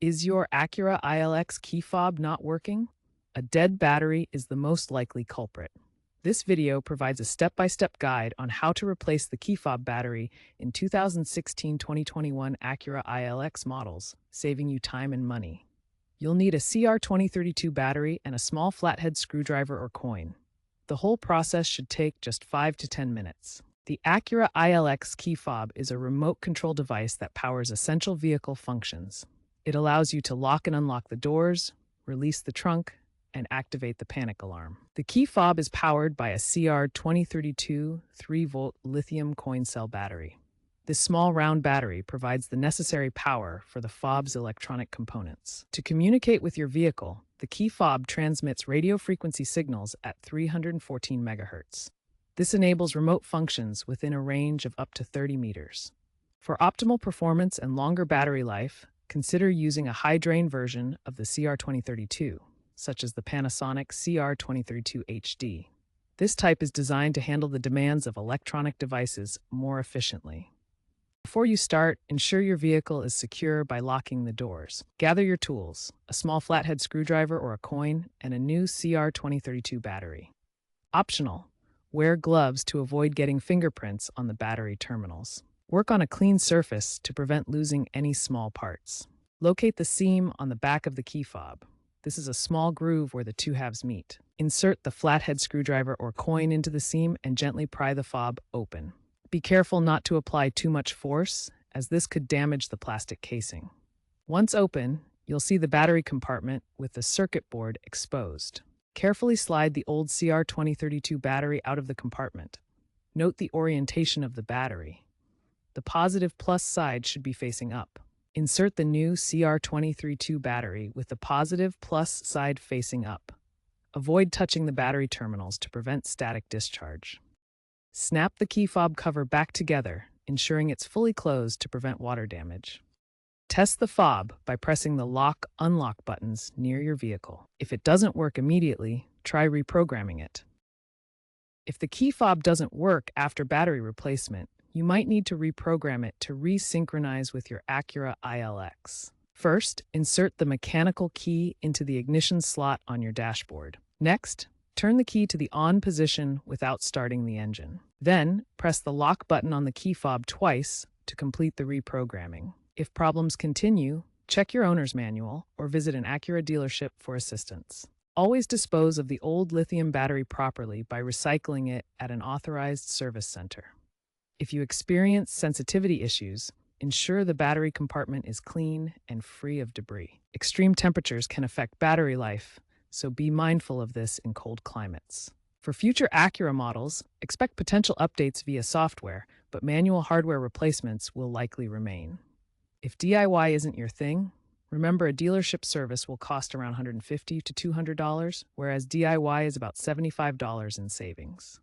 Is your Acura ILX key fob not working? A dead battery is the most likely culprit. This video provides a step-by-step guide on how to replace the key fob battery in 2016-2021 Acura ILX models, saving you time and money. You'll need a CR2032 battery and a small flathead screwdriver or coin. The whole process should take just 5 to 10 minutes. The Acura ILX key fob is a remote control device that powers essential vehicle functions. It allows you to lock and unlock the doors, release the trunk, and activate the panic alarm. The key fob is powered by a CR2032 3-volt lithium coin cell battery. This small round battery provides the necessary power for the fob's electronic components. To communicate with your vehicle, the key fob transmits radio frequency signals at 314 MHz. This enables remote functions within a range of up to 30 meters. For optimal performance and longer battery life, consider using a high-drain version of the CR2032, such as the Panasonic CR2032 HD. This type is designed to handle the demands of electronic devices more efficiently. Before you start, ensure your vehicle is secure by locking the doors. Gather your tools, a small flathead screwdriver or a coin, and a new CR2032 battery. Optional, wear gloves to avoid getting fingerprints on the battery terminals. Work on a clean surface to prevent losing any small parts. Locate the seam on the back of the key fob. This is a small groove where the two halves meet. Insert the flathead screwdriver or coin into the seam and gently pry the fob open. Be careful not to apply too much force, as this could damage the plastic casing. Once open, you'll see the battery compartment with the circuit board exposed. Carefully slide the old CR2032 battery out of the compartment. Note the orientation of the battery. The positive plus side should be facing up. Insert the new CR2032 battery with the positive plus side facing up. Avoid touching the battery terminals to prevent static discharge. Snap the key fob cover back together, ensuring it's fully closed to prevent water damage. Test the fob by pressing the lock-unlock buttons near your vehicle. If it doesn't work immediately, try reprogramming it. If the key fob doesn't work after battery replacement, you might need to reprogram it to resynchronize with your Acura ILX. First, insert the mechanical key into the ignition slot on your dashboard. Next, turn the key to the on position without starting the engine. Then, press the lock button on the key fob twice to complete the reprogramming. If problems continue, check your owner's manual or visit an Acura dealership for assistance. Always dispose of the old lithium battery properly by recycling it at an authorized service center. If you experience sensitivity issues, ensure the battery compartment is clean and free of debris. Extreme temperatures can affect battery life, so be mindful of this in cold climates. For future Acura models, expect potential updates via software, but manual hardware replacements will likely remain. If DIY isn't your thing, remember a dealership service will cost around $150 to $200, whereas DIY is about $75 in savings.